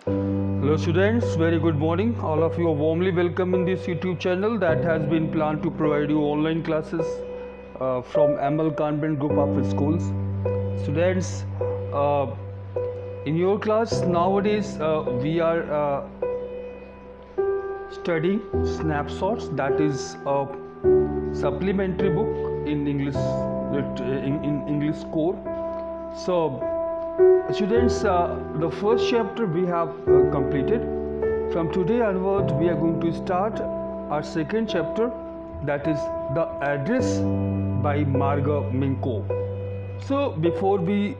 Hello students, very good morning. All of you are warmly welcome in this YouTube channel that has been planned to provide you online classes from ML Convent Group of Schools. Students, in your class nowadays we are studying snapshots, that is a supplementary book in English core. So students, the first chapter we have completed. From today onward we are going to start our second chapter, that is The Address by Marga Minko. So before we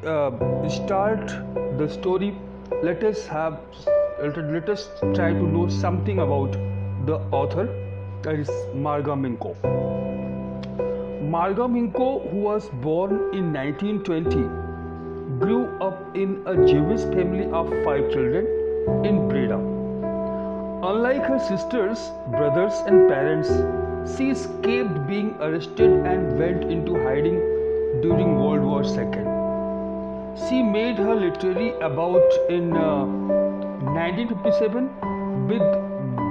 start the story, let us try to know something about the author, that is Marga Minko. Marga Minko, who was born in 1920, grew up in a Jewish family of 5 children in Breda. Unlike her sisters, brothers and parents, she escaped being arrested and went into hiding during World War II. She made her literary about in 1957 with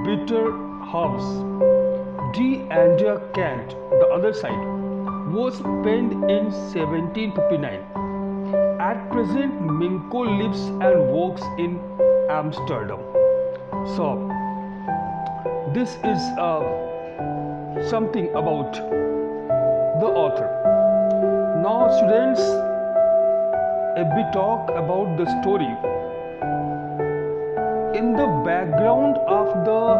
Bitter Herbs. Die andere Kant, the other side, was penned in 1759. At present, Minko lives and works in Amsterdam. So, this is something about the author. Now, students, if we talk about the story, in the background of the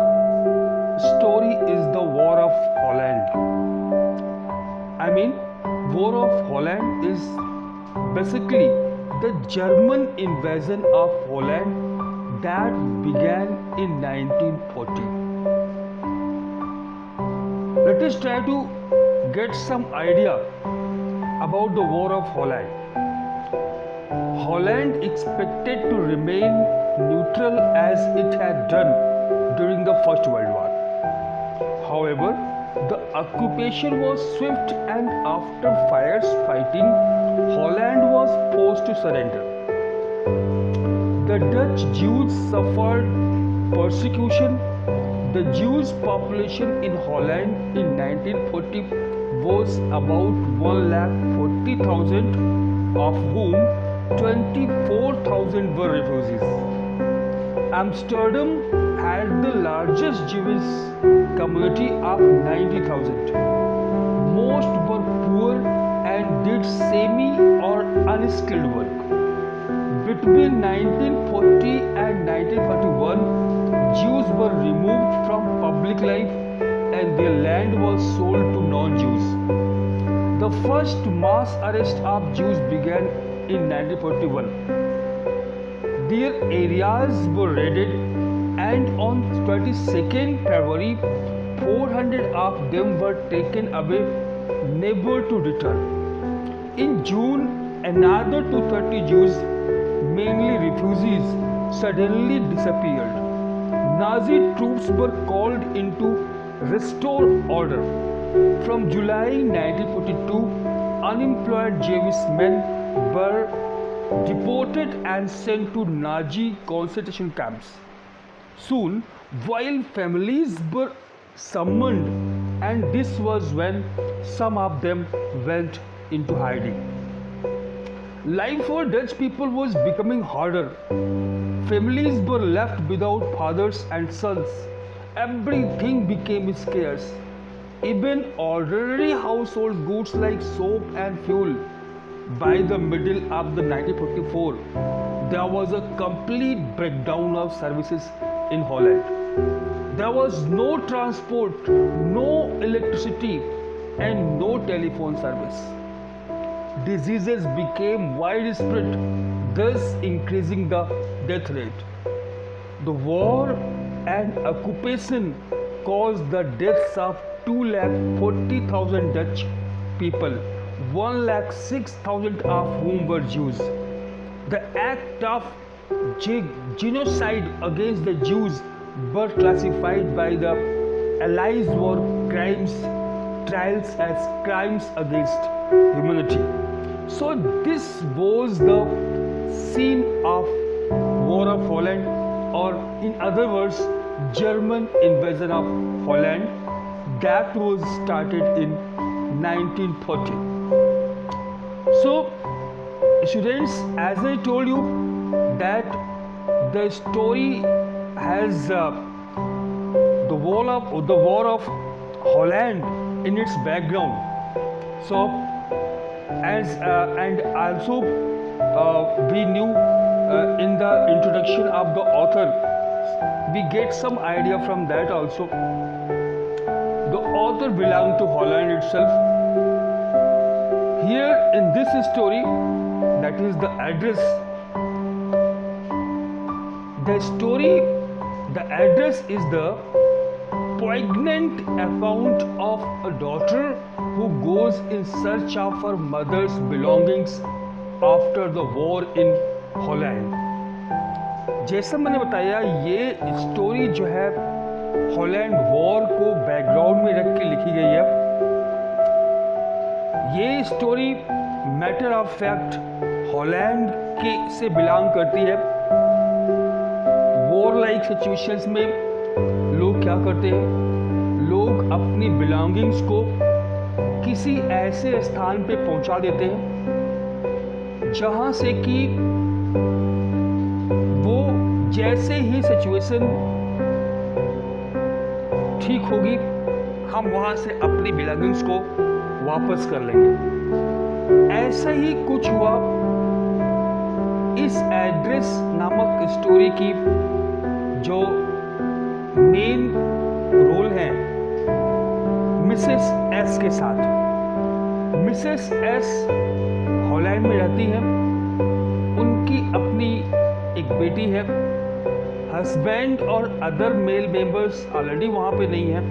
story is the War of Holland. I mean, War of Holland is basically the German invasion of Holland that began in 1940. Let us try to get some idea about the War of Holland. Holland expected to remain neutral as it had done during the First World War. However, the occupation was swift, and after fierce fighting, Holland was forced to surrender. The Dutch Jews suffered persecution. The Jewish population in Holland in 1940 was about 140,000, of whom 24,000 were refugees. Amsterdam had the largest Jewish community of 90,000. Most were poor and did semi or unskilled work. Between 1940 and 1941, Jews were removed from public life and their land was sold to non-Jews. The first mass arrest of Jews began in 1941. Their areas were raided, and on 22nd February, 400 of them were taken away, never to return. In June, another 230 Jews, mainly refugees, suddenly disappeared. Nazi troops were called in to restore order. From July 1942, unemployed Jewish men were deported and sent to Nazi concentration camps. Soon, while families were summoned, and this was when some of them went into hiding. Life for Dutch people was becoming harder. Families were left without fathers and sons. Everything became scarce. Even ordinary household goods like soap and fuel. By the middle of the 1944, there was a complete breakdown of services in Holland. There was no transport, no electricity, and no telephone service. Diseases became widespread, thus increasing the death rate. The war and occupation caused the deaths of 240,000 Dutch people, 106,000 of whom were Jews. The act of genocide against the Jews were classified by the Allies war crimes trials as crimes against humanity. So this was the scene of War of Holland or in other words, German invasion of Holland that was started in 1930. So, students, as I told you that the story has the war of Holland in its background. So, and also we knew in the introduction of the author, we get some idea from that also. The author belonged to Holland itself. Here in this story, that is the address. The address is the poignant account of a daughter who goes in search of her mother's belongings after the war in Holland. जैसा मैंने बताया, ये story जो है Holland war को background में रख के लिखी गई है। ये story matter of fact Holland के से बिलोंग करती है। वॉर लाइक सिचुएशंस में लोग क्या करते हैं, लोग अपनी बिलोंगिंग्स को किसी ऐसे स्थान पे पहुंचा देते हैं जहां से कि वो जैसे ही सिचुएशन ठीक होगी, हम वहां से अपनी बिलोंगिंग्स को वापस कर लेंगे। ऐसा ही कुछ हुआ इस एड्रेस नामक स्टोरी की जो मेन रोल है मिसेस एस के साथ। मिसेस एस हॉलैंड में रहती है, उनकी अपनी एक बेटी है। हस्बैंड और अदर मेल मेंबर्स ऑलरेडी वहां पे नहीं है,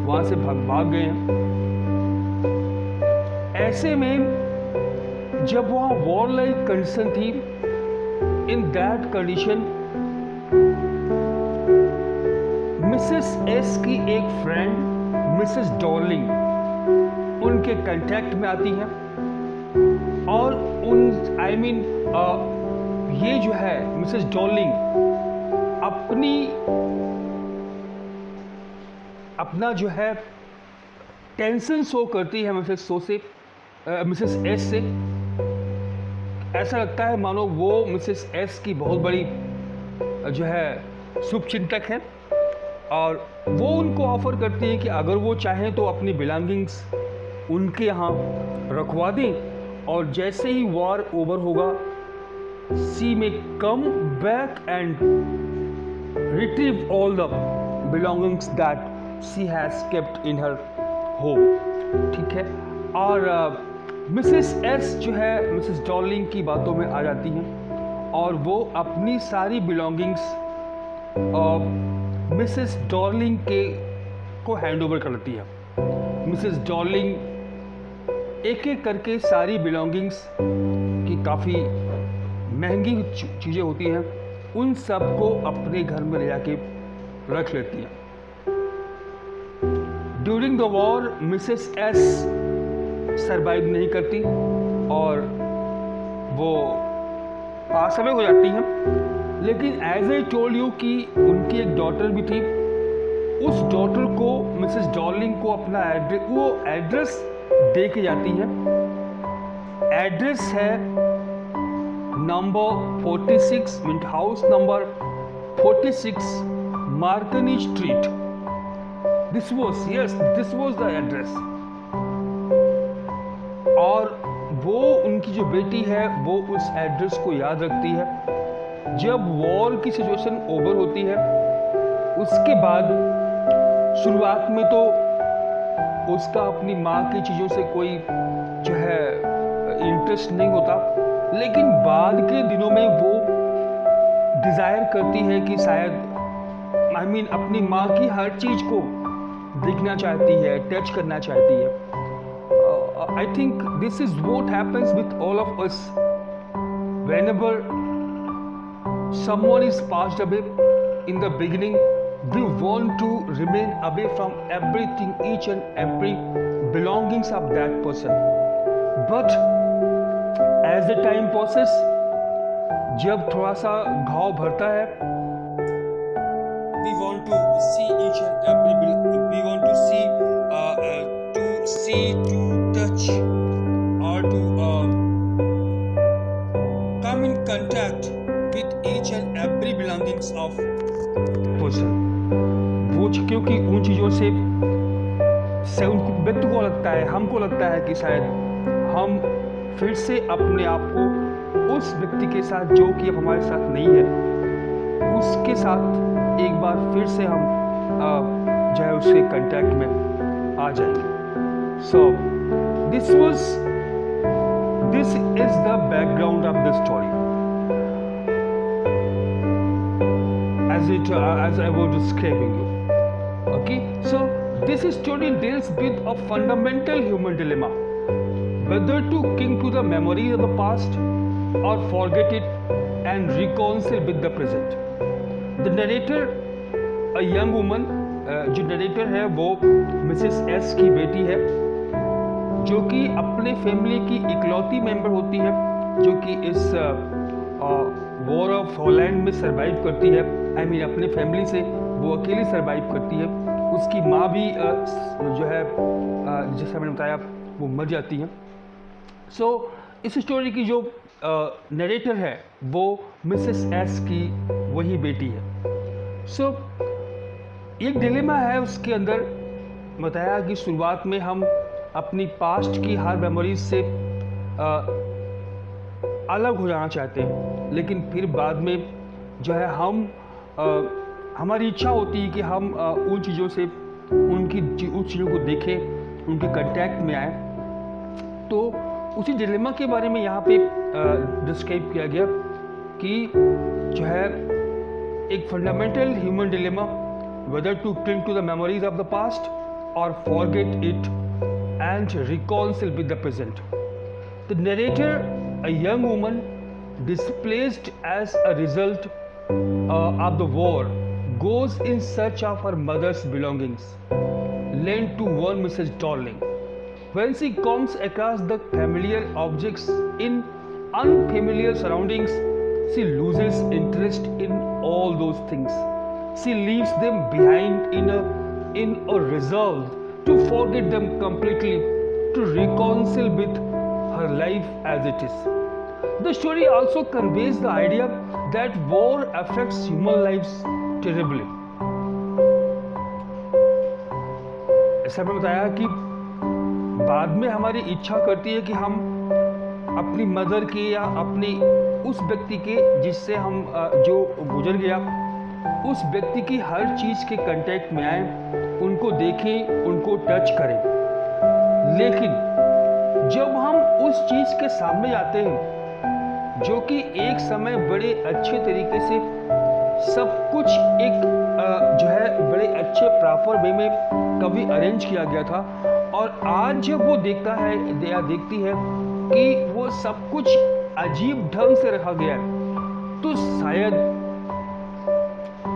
वहां से भाग गए हैं। ऐसे में जब वहां वॉर लाइक कंडीशन थी, in that condition Mrs S की एक फ्रेंड मिसेस डॉर्लिंग उनके कांटेक्ट में आती है और ये जो है मिसेस डॉर्लिंग अपना जो है टेंशन शो करती है मिसेस एस से। ऐसा लगता है मानो वो मिसेस एस की बहुत बड़ी जो है शुभचिंतक है और वो उनको ऑफर करती है कि अगर वो चाहें तो अपनी बिलोंगिंग्स उनके यहाँ रखवा दें और जैसे ही वॉर ओवर होगा, शी में come back and retrieve all the belongings that she has kept in her home. ठीक है, और मिसेस एस जो है मिसेस डॉर्लिंग की बातों में आ जाती हैं और वो अपनी सारी बिलोंगिंग्स मिसेस डॉर्लिंग को हैंड ओवर करती है। मिसेस डॉर्लिंग एक एक करके सारी बिलोंगिंग्स की काफ़ी महंगी चीज़ें होती हैं, उन सब को अपने घर में ले जाके रख लेती है। During the war Mrs S survive नहीं करती और वो पास अवे हो जाती हैं। लेकिन एज आई टोल्ड यू कि उनकी एक डॉटर भी थी, उस डॉटर को मिसेस डॉर्लिंग को अपना एड्रेस दे के जाती है। एड्रेस है number 46 mint house number 46 Marconi street. This was the address. और वो उनकी जो बेटी है वो उस एड्रेस को याद रखती है। जब वॉर की सिचुएशन ओवर होती है, उसके बाद शुरुआत में तो उसका अपनी माँ की चीज़ों से कोई जो है इंटरेस्ट नहीं होता, लेकिन बाद के दिनों में वो डिज़ायर करती है कि शायद अपनी माँ की हर चीज़ को देखना चाहती है, टच करना चाहती है। I think this is what happens with all of us whenever someone is passed away. In the beginning we want to remain away from everything, each and every belongings of that person, but as the time passes, जब थोड़ा सा घाव भरता है want to see each and every we want to see to touch or to come in contact with each and every belongings of person. वो क्योंकि उन चीज़ों से उनको व्यक्ति को लगता है, हमको लगता है कि शायद हम फिर से अपने आप को उस व्यक्ति के साथ जो कि अब हमारे साथ नहीं है उसके साथ एक बार फिर से हम जो है उसके कांटेक्ट में आ जाएंगे. So this is the background of the story as I was describing you. Okay, so this story deals with a fundamental human dilemma, whether to cling to the memories of the past or forget it and reconcile with the present. The narrator, a young woman, जो narrator है वो Mrs S की बेटी है जो कि अपने family की इकलौती मेंबर होती है जो कि इस वॉर ऑफ हॉलैंड में सरवाइव करती है. आई मीन अपने फैमिली से वो अकेली सरवाइव करती है. उसकी माँ भी जो है जैसा मैंने बताया वो मर जाती है. सो इस स्टोरी की जो नरेटर है वो मिसेस एस की वही बेटी है. सो एक डिलेमा है उसके अंदर. बताया कि शुरुआत में हम अपनी पास्ट की हर मेमोरीज से अलग हो जाना चाहते हैं लेकिन फिर बाद में जो है हम हमारी इच्छा होती है कि हम उन चीज़ों से उन चीज़ों को देखें, उनके कांटेक्ट में आए. तो उसी डिलेमा के बारे में यहाँ पे डिस्क्राइब किया गया कि जो है एक fundamental human dilemma, whether to cling to the memories of the past और forget it and reconcile with the present. The narrator, a young woman displaced as a result of the war, goes in search of her mother's belongings, lent to one Mrs. Darling. When she comes across the familiar objects in unfamiliar surroundings, she loses interest in all those things. She leaves them behind in a resolve to forget them completely, to reconcile with her life as it is. The story also conveys the idea that war affects human lives terribly. ऐसा मैंने बताया कि बाद में हमारी इच्छा करती है कि हम अपनी मदर के या अपनी उस व्यक्ति के जिससे हम जो गुजर गया उस व्यक्ति की हर चीज़ के कांटेक्ट में आए, उनको देखें, उनको टच करें. लेकिन जब हम उस चीज़ के सामने जाते हैं जो कि एक समय बड़े अच्छे तरीके से सब कुछ एक जो है बड़े अच्छे प्रॉपर वे में कभी अरेंज किया गया था और आज जब वो देखता है या देखती है कि वो सब कुछ अजीब ढंग से रखा गया है तो शायद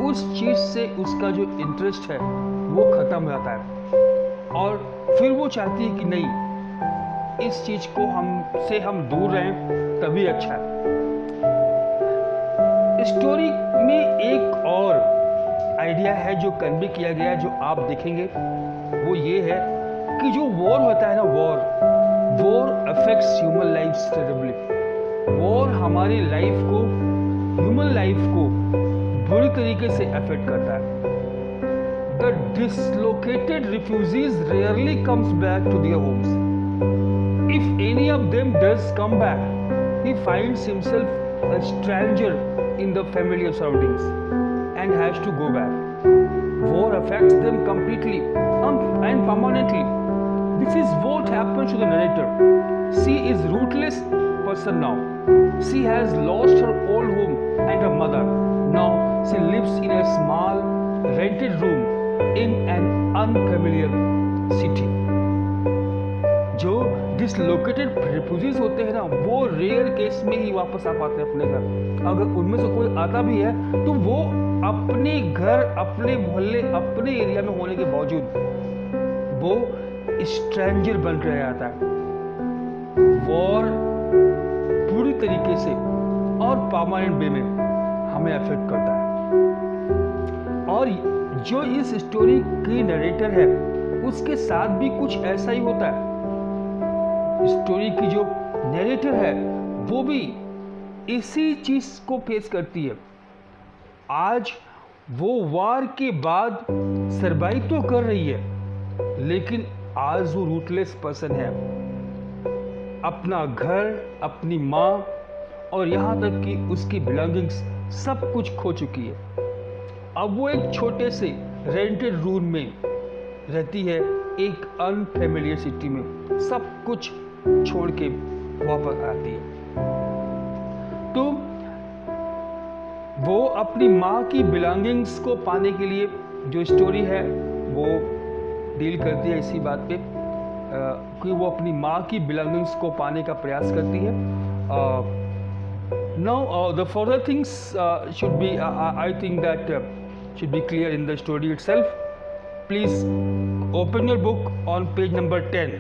उस चीज़ से उसका जो इंटरेस्ट है वो ख़त्म हो जाता है और फिर वो चाहती है कि नहीं, इस चीज़ को हम दूर रहें तभी अच्छा है. स्टोरी में एक और आइडिया है जो कन्वे किया गया है जो आप देखेंगे वो ये है कि जो वॉर होता है ना, war affects human life terribly. War हमारी लाइफ को, ह्यूमन लाइफ को बुरी तरीके से अफेक्ट करता है. The dislocated refugees rarely comes back to their homes. If any of them does come back, he finds himself a stranger in the familiar surroundings and has to go back. War affects them completely and permanently. This is what happens to the narrator. She is a rootless person now. She has lost her old home and her mother. Now she lives in a small rented room in an unfamiliar city. जो dislocated refugees होते हैं ना वो rare case में ही वापस आ पाते हैं अपने घर. अगर उनमें से कोई आता भी है तो वो अपने घर, अपने मोहल्ले, अपने एरिया में होने के बावजूद वो स्ट्रेंजर बन के रह जाता है. वॉर पूरी तरीके से और परमानेंट वे में हमें अफेक्ट करता है और जो इस स्टोरी की नरेटर है उसके साथ भी कुछ ऐसा ही होता है। स्टोरी की जो नरेटर है वो भी इसी चीज को फेस करती है। आज वो वार के बाद सरवाइव तो कर रही है, लेकिन आज वो रूटलेस पर्सन है। अपना घर, अपनी माँ और यहाँ तक कि उसकी बिलोंगिंग्स सब कुछ खो चुकी है। अब वो एक छोटे से रेंटेड रूम में रहती है, एक अनफेमिलियर सिटी में, सब कुछ छोड़ के वापस आती है। तो वो अपनी माँ की बिलोंगिंग्स को पाने के लिए जो स्टोरी है वो डील करती है इसी बात पे कि वो अपनी माँ की बिलोंगिंग्स को पाने का प्रयास करती है। Now the further things should be, I think that should be clear in the story itself. Please open your book on page number 10.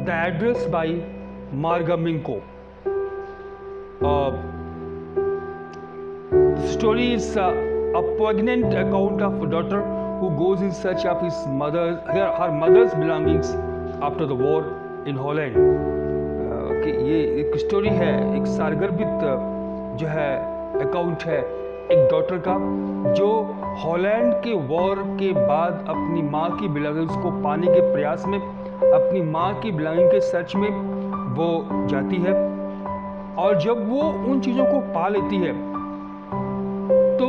The Address by Marga Minko. The story is a poignant account of a daughter who goes in search of her mother's belongings after the war in Holland. कि ये एक story है, एक सारगर्भित जो है account है एक डॉटर का, जो हॉलैंड के वॉर के बाद अपनी माँ की बिलोंगिंग्स को पाने के प्रयास में, अपनी माँ की बिलोंगिंग के सर्च में वो जाती है। और जब वो उन चीज़ों को पा लेती है तो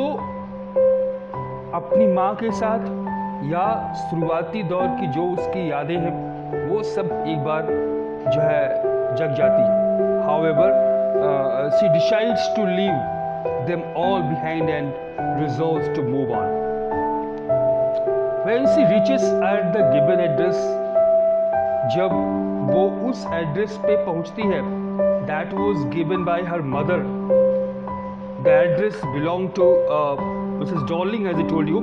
अपनी माँ के साथ या शुरुआती दौर की जो उसकी यादें हैं वो सब एक बार जो है जग जाती है। However, she decides to leave them all behind and resolves to move on. When she reaches at the given address, जब वो उस एड्रेस पे पहुंचती है, that was given by her mother. The address belonged to Mrs. Darling, as I told you.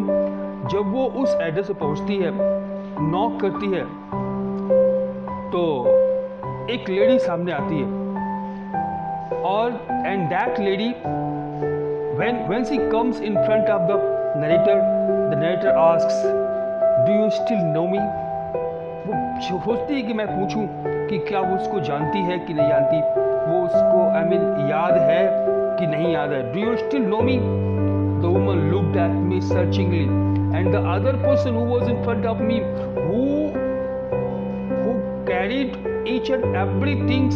जब वो उस address पे पहुंचती है, नॉक करती है, तो एक लेडी सामने आती है और and that lady when she comes in front of the narrator asks, do you still know me? वो सोचती है कि मैं पूछूं कि क्या वो उसको जानती है कि नहीं जानती, वो उसको याद है कि नहीं याद है। Do you still know me? The woman looked at me searchingly, and the other person who was in front of me, who carried each and everything,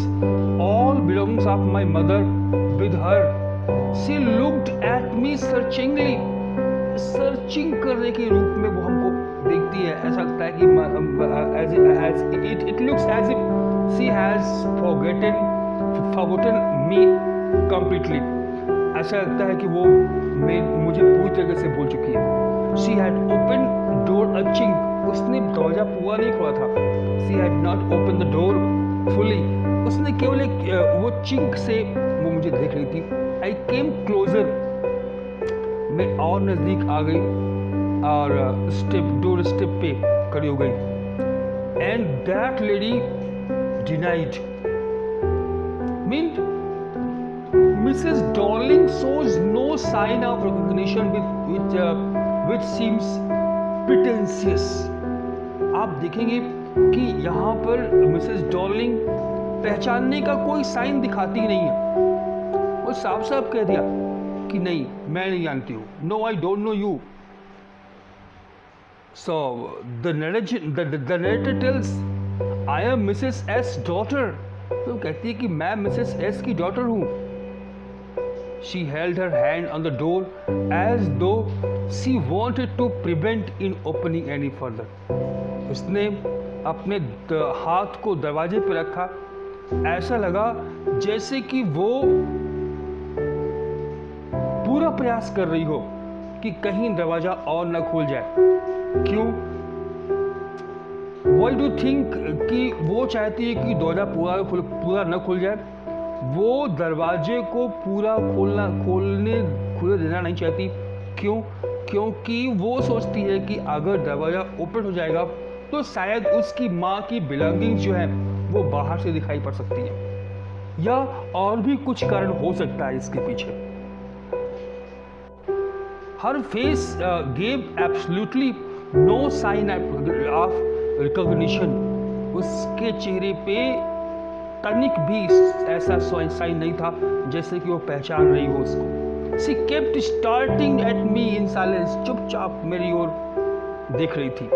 all belongings of my mother with her, she looked at me searchingly. Searching करने के रूप में वो हमको देखती है। ऐसा लगता है कि it looks as if she has forgotten me completely. ऐसा लगता है कि वो मुझे पूरी तरह से भूल चुकी है। She had opened door a chink. उसने दरवाजा पूरा नहीं खोला था। She had not opened the door fully. उसने केवल एक वो चिंक से वो मुझे देख रही थी। I came closer. मैं और नजदीक आ गई और डोर स्टेप पे खड़ी हो गई। And that lady denied. Mrs. Darling shows no sign of recognition which seems pretentious. आप देखेंगे कि यहाँ पर मिसेस डॉर्लिंग पहचानने का कोई साइन दिखाती ही नहीं है। वो साफ साफ कह दिया कि नहीं, मैं नहीं जानती हूँ। No, I don't know you. So the narrator tells, I am Mrs S daughter. तो कहती है कि मैं मिसेस एस की डॉटर हूँ। She held her hand on the door as though she wanted to prevent in opening any further. उसने अपने हाथ को दरवाजे पर रखा, ऐसा लगा जैसे कि वो पूरा प्रयास कर रही हो कि कहीं दरवाजा और न खुल जाए। क्यों? Why do you think कि वो चाहती है कि दरवाजा पूरा न खुल जाए? वो दरवाजे को पूरा खुले देना नहीं चाहती। क्यों? क्योंकि वो सोचती है कि अगर दरवाजा ओपन हो जाएगा तो शायद उसकी माँ की बिलोंगिंग्स जो है वो बाहर से दिखाई पड़ सकती है, या और भी कुछ कारण हो सकता है इसके पीछे। Her face gave absolutely no sign of recognition. उसके चेहरे पे तनिक भी ऐसा साइन नहीं था जैसे कि वो पहचान रही हो उसको. She kept staring at me in silence. चुपचाप मेरी ओर देख रही थी.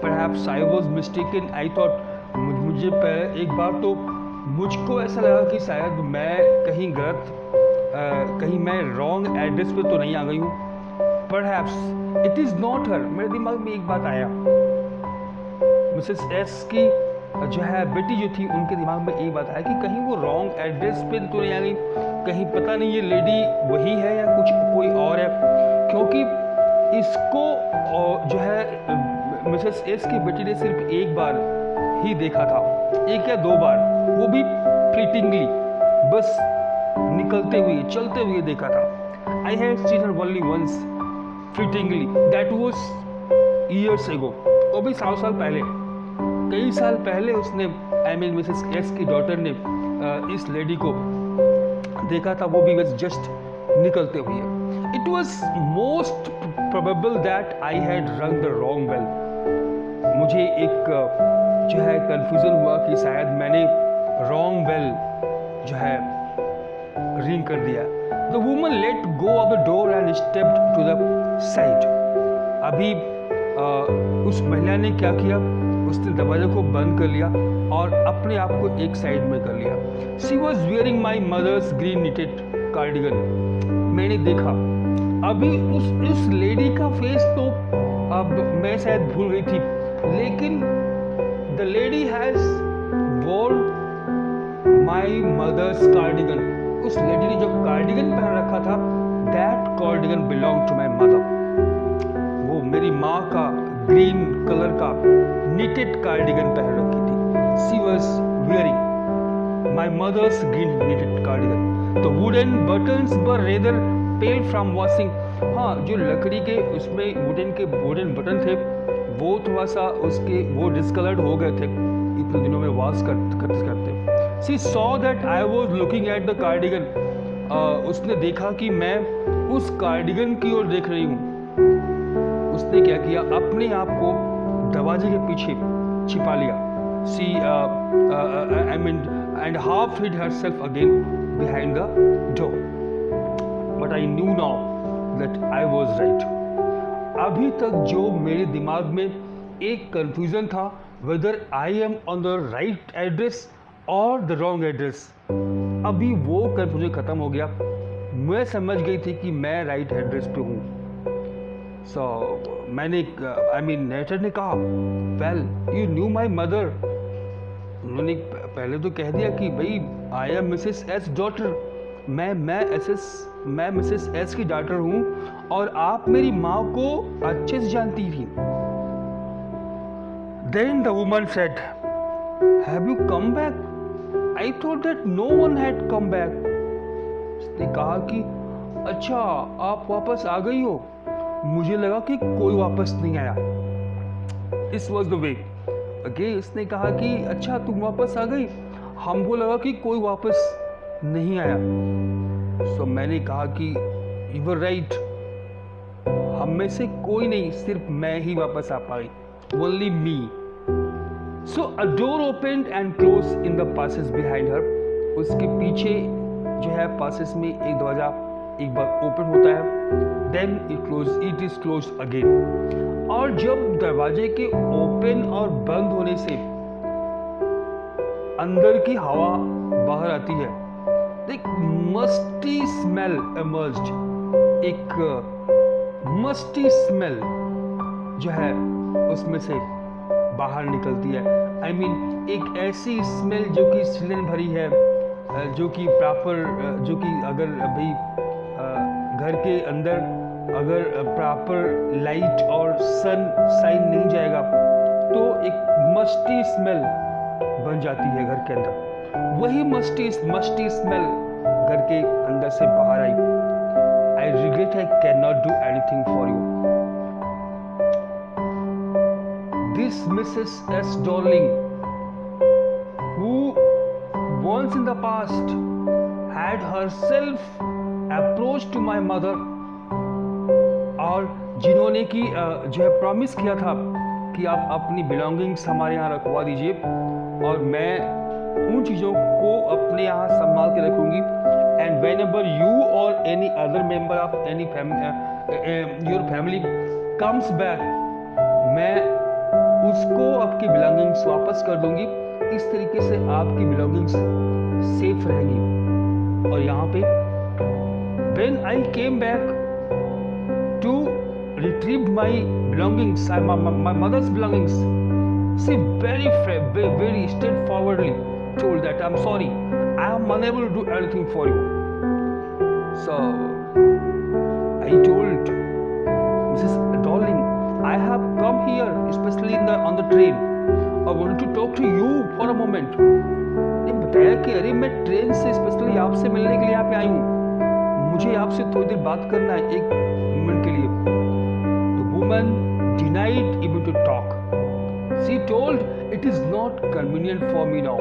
Perhaps I was mistaken. I thought मुझे एक बार तो मुझको ऐसा लगा कि शायद मैं कहीं गलत कहीं मैं रॉन्ग एड्रेस पे तो नहीं आ गई हूँ. Perhaps it is not her. मेरे दिमाग में एक बात आया. मिसेस एस की जो है बेटी जो थी उनके दिमाग में एक बात आया कि कहीं वो रॉन्ग एड्रेस पे तो नहीं आ गई, कहीं पता नहीं ये लेडी वही है या कुछ कोई और है, क्योंकि इसको जो है मिसेस एस की बेटी ने सिर्फ एक बार ही देखा था, एक या दो बार, वो भी फ्लीटिंगली, बस निकलते हुए चलते हुए देखा था. I had seen her only once fleetingly. That was years ago. वो भी 100 साल पहले, कई साल पहले उसने मिसेस एस की डॉटर ने इस लेडी को देखा था, वो भी बस जस्ट निकलते हुए. It was most probable that I had रंग द रॉन्ग बेल. मुझे एक जो है कंफ्यूजन हुआ कि शायद मैंने रॉन्ग बेल जो है रिंग कर दिया. The woman let go of the door and stepped to the side. अभी उस महिला ने क्या किया, उसने दरवाजे को बंद कर लिया और अपने आप को एक साइड में कर लिया. She was wearing my mother's green knitted cardigan. मैंने देखा अभी उस लेडी का फेस तो अब मैं शायद भूल गई थी, लेकिन the lady has worn my mother's cardigan. उस लेडी ने जो कार्डिगन पहन रखा था, that cardigan belong to my mother. वो मेरी माँ का ग्रीन कलर का knitted cardigan पहन रखी थी. She was wearing my mother's green knitted cardigan. The wooden buttons were rather pale from washing. हाँ, जो लकड़ी के उसमें वुडन बटन थे वो थोड़ा सा उसके वो डिस्कलर्ड हो गए थे इतने दिनों में वॉश करते. She saw that I was looking at the cardigan. उसने देखा कि मैं उस कार्डिगन की ओर देख रही हूँ. उसने क्या किया, अपने आप को दरवाजे के पीछे छिपा लिया. She and half hid herself again behind the door. But I knew now that I was right. अभी तक जो मेरे दिमाग में एक confusion था whether I am on the right address or the wrong address, अभी वो confusion खत्म हो गया. मैं समझ गई थी कि मैं right address पे हूँ. So मैंने नेटर ने कहा, well you knew my mother. उन्होंने पहले तो कह दिया कि भाई आई एम मिसेस एस डॉटर. मैं मिसेस एस की डॉटर हूँ और आप मेरी माँ को अच्छे से जानती थी. Then the woman said, have you come back? I thought that no one had come back. उसने कहा कि अच्छा आप वापस आ गई हो, मुझे लगा कि कोई वापस नहीं आया. This was the way. Okay, इसने कहा कि अच्छा तुम वापस आ गई, हमको लगा कि कोई वापस नहीं आया. So मैंने कहा कि you were right. हम में से कोई नहीं, सिर्फ मैं ही वापस आ पाई. Only me. So a door opened and closed in the passage behind her. उसके पीछे जो है पासेस में एक दरवाजा एक बार ओपन होता है, then it is closed again. और जब दरवाजे के ओपन और बंद होने से अंदर की हवा बाहर आती है, एक मस्टी स्मेल emerged. एक मस्टी स्मेल जो है उसमें से बाहर निकलती है. एक ऐसी स्मेल जो कि सिलन भरी है, जो कि जो कि अगर अभी घर के अंदर अगर प्रॉपर लाइट और सन शाइन नहीं जाएगा तो एक मस्टी स्मेल बन जाती है घर के अंदर. वही मस्टी स्मेल घर के अंदर से बाहर आई. I regret I can not do anything for you. This Mrs S darling, who once in the past had herself approached to my mother और जिन्होंने कि जो है प्रॉमिस किया था कि आप अपनी बिलोंगिंग्स हमारे यहाँ रखवा दीजिए और मैं उन चीज़ों को अपने यहाँ संभाल के रखूँगी। एंड वेन एवर यू और any other member of any your family comes back, मैं उसको आपकी बिलोंगिंग्स वापस कर दूंगी। इस तरीके से आपकी बिलोंगिंग्स सेफ रहेंगी। और यहाँ पे when I came back to retrieve my belongings, my mother's belongings, she very straightforwardly told that I'm sorry, I am unable to do anything for you. So I told Mrs. Darling, I have come here especially on the train. I wanted to talk to you for a moment. ने बताया कि अरे मैं train से specially आपसे मिलने के लिए यहाँ पे आई हूँ, मुझे आपसे थोड़ी देर बात करना है, एक मिनट के लिए। The woman denied even to talk. She told, it is not convenient for me now.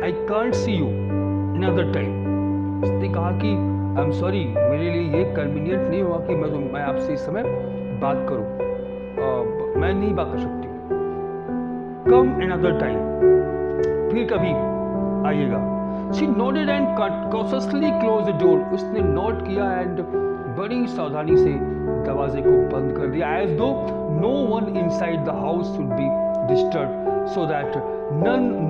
I can't see you another time. उसने कहा कि I'm sorry, मेरे लिए ये कन्वीनियंट नहीं हुआ कि मैं आपसे इस समय बात करूँ, मैं नहीं बात कर सकती। Come another time, फिर कभी आइएगा। She nodded and cautiously closed the door. उसने नोट किया एंड बड़ी सावधानी से दरवाजे को बंद कर दिया, as though no one inside the house should be disturbed, so that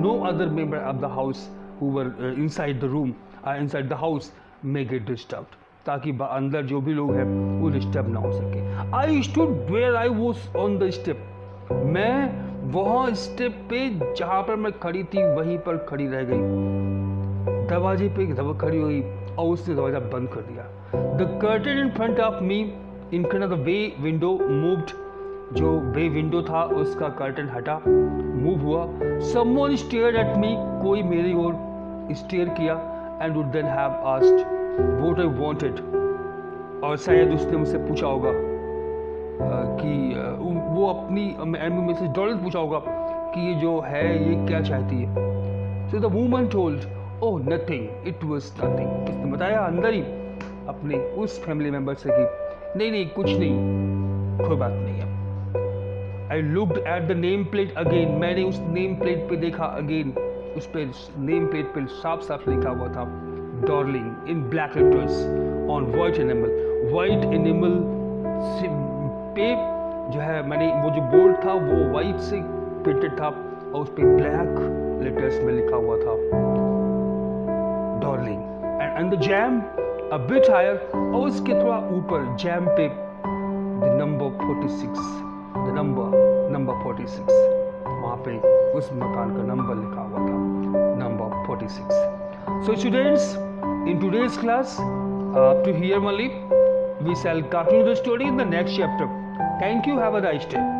no other member of the house who were inside the room inside the house may get disturbed, ताकि अंदर जो भी लोग हैं वो डिस्टर्ब ना हो सके। I stood where I was on the step. मैं वहाँ स्टेप पे जहाँ पर मैं खड़ी थी वहीं पर खड़ी रह गई। दरवाजे पे खड़ी हुई और उसने दरवाजा बंद कर दिया। The curtain in front of me, in front of the bay window moved. जो बे विंडो था उसका कर्टन हटा, मूव हुआ। Someone stared at me, कोई मेरी ओर स्टेयर किया, and would then have asked what I wanted. और शायद उसने मुझसे पूछा होगा कि वो अपनी मिसेस डॉलर पूछा होगा कि ये जो है ये क्या चाहती है। So the woman told, oh nothing, it was nothing. उसने बताया अंदर ही अपने उस फैमिली मेंबर से कि नहीं कुछ नहीं, कोई बात नहीं है। I looked at the name plate again. मैंने उस नेम प्लेट पे देखा again. उस पे नेम प्लेट पे साफ लिखा हुआ था Darling in black letters on white enamel. White enamel पे जो है मैंने वो जो बोर्ड था वो वाइट से प्रिंटेड था और उस पे ब्लैक लेटर्स में लिखा हुआ था Darling. And the jam a bit higher, और उसके थोड़ा ऊपर जैम पे the number 46, the number 46, वहाँ पे उस मकान का नंबर लिखा हुआ था, number 46. So students, in today's class, up to here only, we shall continue the story in the next chapter. Thank you. Have a nice day.